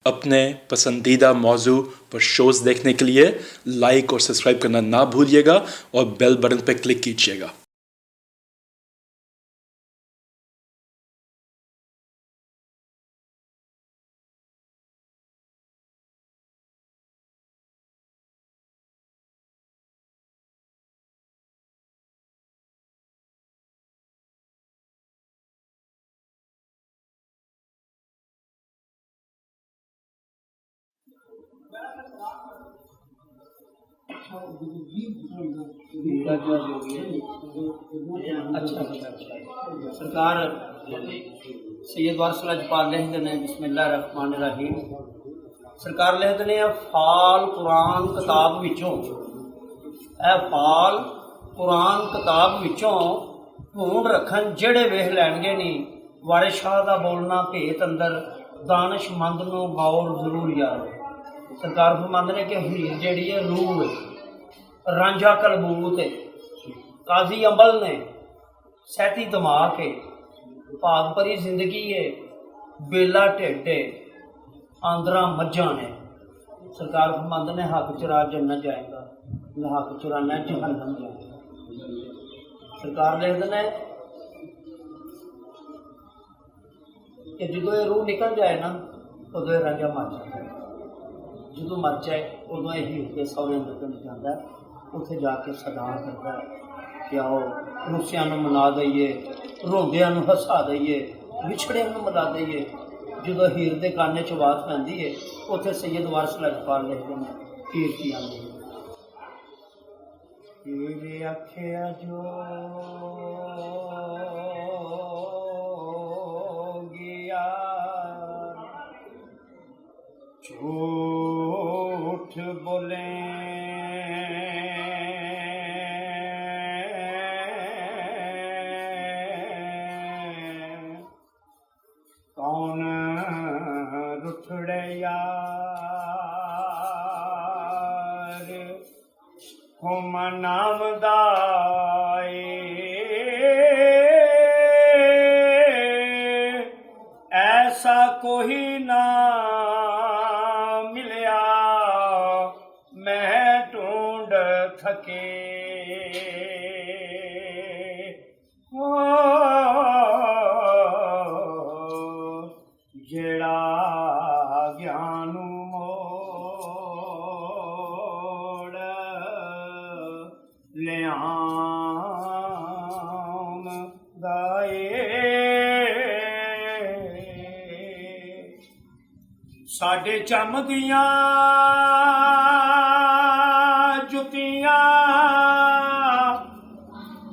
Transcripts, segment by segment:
अपने पसंदीदा मौजू पर शोज़ देखने के लिए लाइक और सब्सक्राइब करना ना भूलिएगा और बेल बटन पर क्लिक कीजिएगा। सरकार सैयद वारिस लजपाल लिखते ने बिस्मिल्लाहिर्रहमानिर्रहीम। सरकार लिखते ने फाल कुरान किताब विचों फाल कुरान किताब विचों ढूंढ रखन जेड़े वेख लैणगे नी वारिस शाह दा बोलना भेत अंदर दानिशमंद नूं गौर जरूर याद। सरकार फरमांदे ने कि हीर जिहड़ी है रूह है, रांझा कलबूत है, काजी अंबल ने सैती दिमाग है, भाग भरी जिंदगी है, बेला ढिड है, आंदरा मज्जां ने। सरकार फरमांदे ने हक चुरा जन्नत जाएगा, हक चुराना जहन्नम जाएगा। सरकार लिखते हैं कि जो ये रूह निकल जाए ना उदो ये रांझा मर जाए, जो मर जाए उदो यही के सौरे अंदर जाता है, उत्थे जाके सदा करता है कि आओ रुसिया मना दईए, रोंदिया हसा दईए, विछड़िया मिला दईए। जो हीर के काने च आवाज़ पैंदी है उत्थे सैयद वारिस लजपाल लिखते हैं हीर की आंदी हीर आखिया जो गया झूठ बोले कौन रुठड़े यार हम नामदाए ऐसा कोई ना मिलया मैं ढूंढ थके। जेड़ा ज्ञान मोड़ लियाम गाए साडे चमदियां जुतियां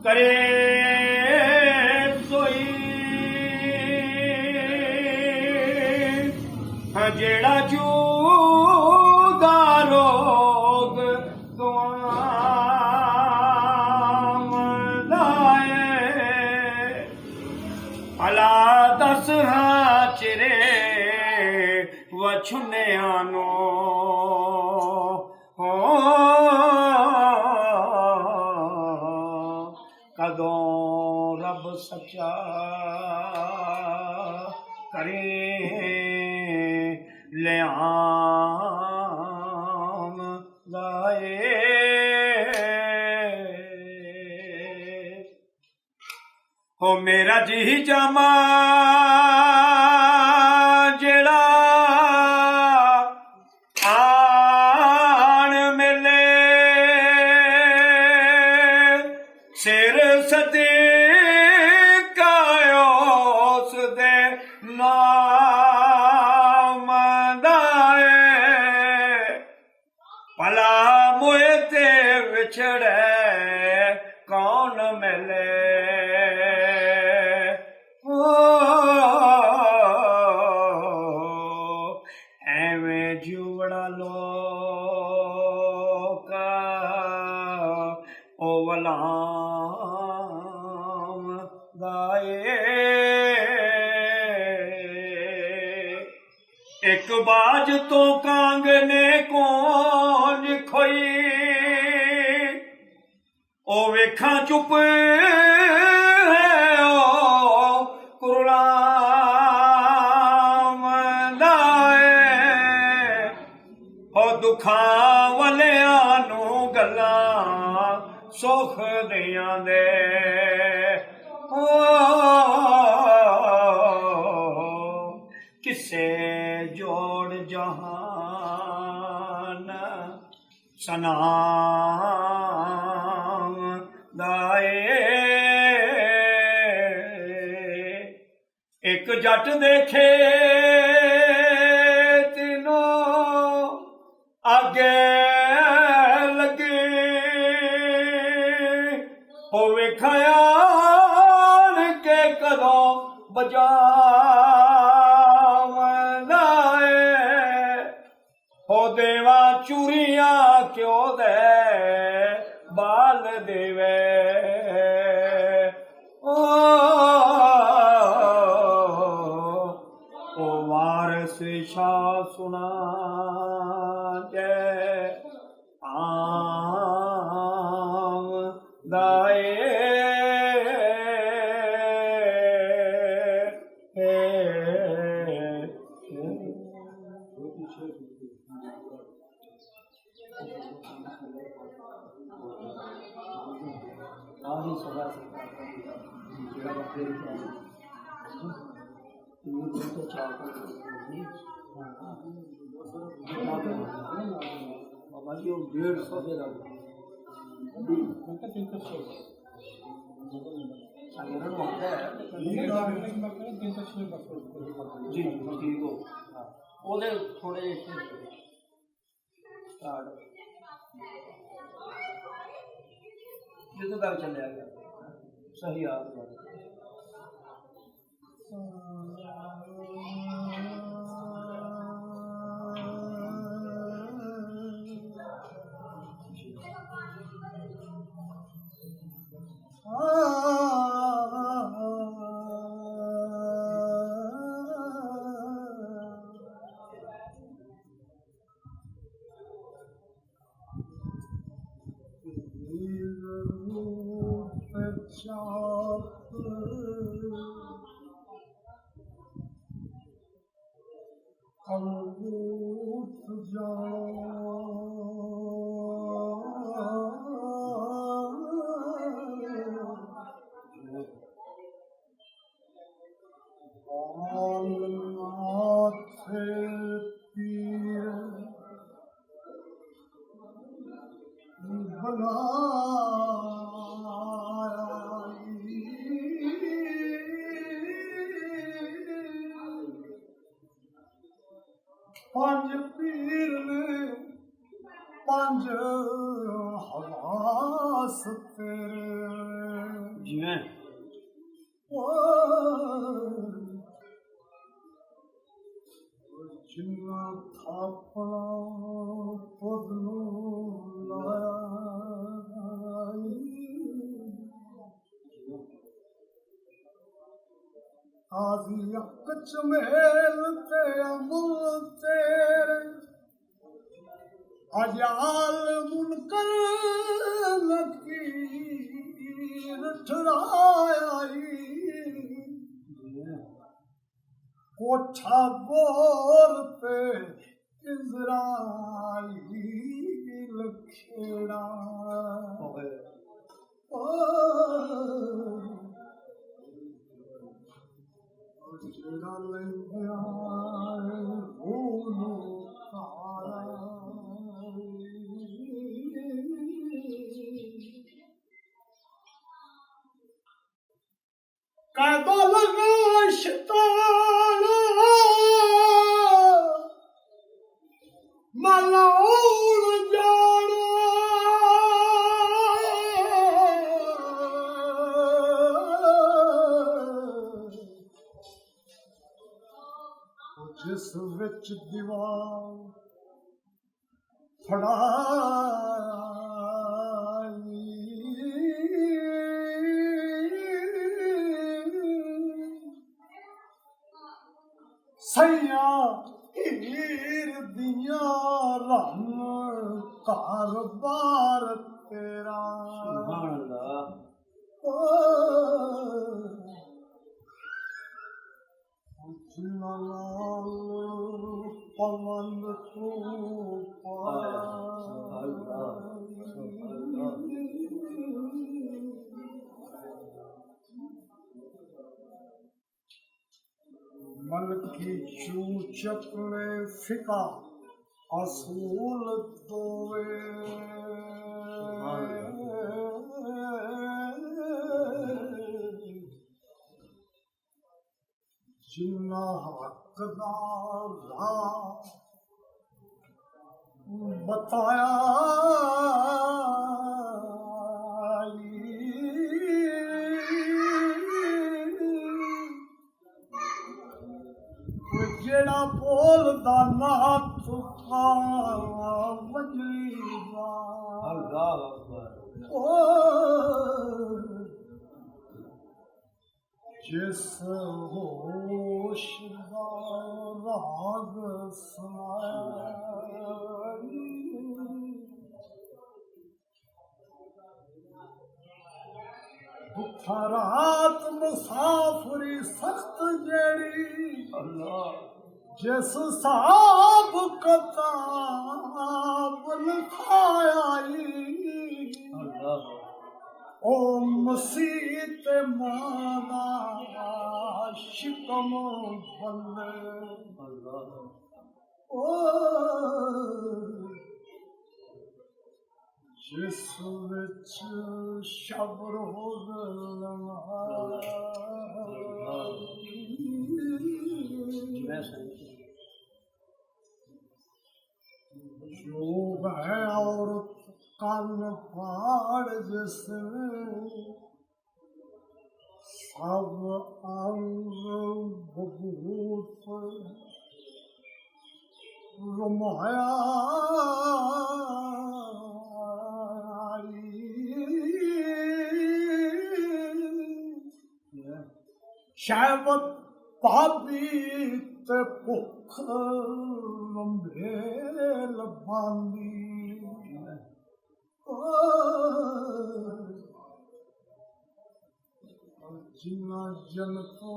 करे जेड़ा जूदा लोग दुआम लाए अला दस हाँ चिरे वछुने आनो कदों रब सच्चा करें लियाम गाए। हो मेरा जी जमा जेड़ा आन मिले सिर सदी कायोस दे भला मोए ते विछड़े कौन मिले। एवें जुवड़ा लोक ओ वलाम गाए एक बाज तो कांग ने कौन खोई ओ वेखा चुप है ओ कुरलाम लाए ਦੁੱਖਾਂ ਵਾਲਿਆਂ ਨੂੰ ਗੱਲਾਂ ਸੁਖ ਦਿਆਂ ਦੇ ਕਿਸੇ ਜੋੜ ਜਹਾਨ ਸਨਾਮ ਦਾਏ ਇੱਕ ਜੱਟ ਦੇਖੇ ਤਿਨੋਂ ਅੱਗੇ ਲੱਗੇ ਉਹ ਵੇਖਿਆ ਕਿ ਕਦੋਂ ਬਜਾਵਣਾ ਏ ਹੋ ਦੇਵਾ ਚੂਰੀਆਂ ਕਿਉਂ ਦੇ ਬਾਲ ਦੇਵੇ ਉਹ ਵਾਰਸ ਸ਼ਾਹ ਸੁਣਾ ਜੈ ਆਮ ਦਾਏ ਆਹੀ ਸਭਾ ਜਿਹੜਾ ਬੱਕਰੇ ਦੀ ਇਹ ਤੋਂ ਚਾਹ ਬਾਬਾ ਜੀ ਉਹ 150 ਦੇ ਦਾ ਜੀ ਠੀਕ ਹੋ ਉਹਦੇ ਥੋੜੇ ਜਿਹੇ ਸਟਾਰਟ ਜਿੱਦੋਂ ਤੱਕ ਚੱਲਿਆ ਗਿਆ ਸਹੀ ਆਪ पंज पीर ने पंज हवास तेरे जिवें जिन्ना थापना पुत नूं लाया आजी अक चमेल ते अमुल तेरे अजाल मुनकर लकीर ठराई कोठा गोर पे इज़राइल खेड़ा जिस विच दीवार फड़ाई सैया हीर दिया रंग कारबार तेरा सुभान अल्लाह पवन की चूचक ने फिका असूल दोवे जिन्ना हकदार बताया जेड़ा बोलदा ना तुखा वजली जिस होश दा राग सुनाया दुखा रात मुसाफरी सख्त जेड़ी जिस साहब कताब लिखाई ओ मसीह ते माना शिकम बल्ले ओ जिस विच शब्र हो योग है और कान फाड़ जिसमें सब अंग बबूत रमाया शैबत पापी ते भुख लंबे लबानी जिन्ना जन को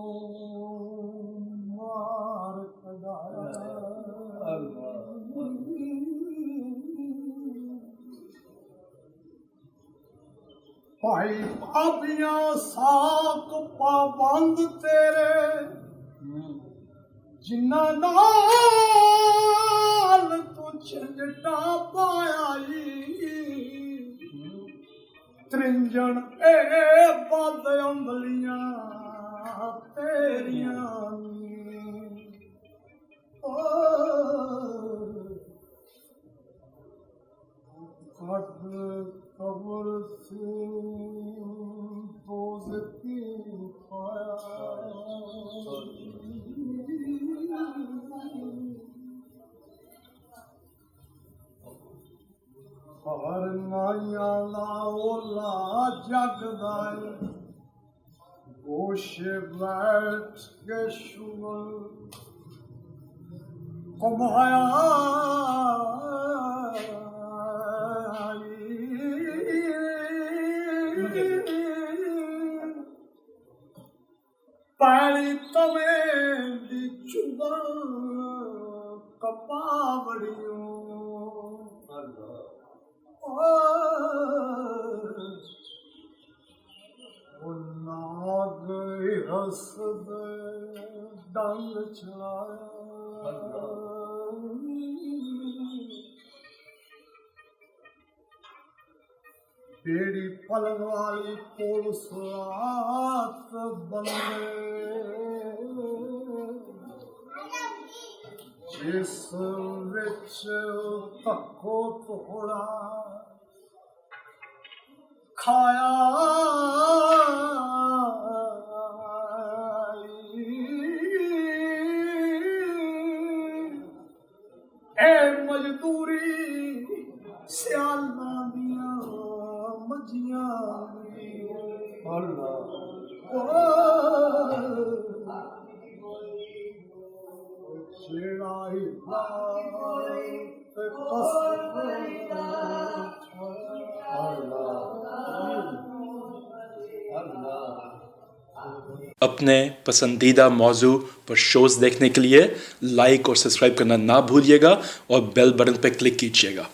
मार कदाया भाई पापियां साक पाबंद तेरे जिन्ना नाल तू झंडा पायाई त्रिंजन ए बद अंबलियां तेरियां कद कब्र से दोज़खी हर माया लाओला जगदाए गोशे बैठ के शुगर कमाया पैली तवे दी चुगल कपावड़ियों नाग हसद डंग चलाया बेड़ी पलंग वाली पुलिस रात बंदे जिस विच तको थोड़ा खाया ए मजदूरी सियाला दिया मजिया अपने पसंदीदा मौजू पर शोज़ देखने के लिए लाइक और सब्सक्राइब करना ना भूलिएगा और बेल बटन पर क्लिक कीजिएगा।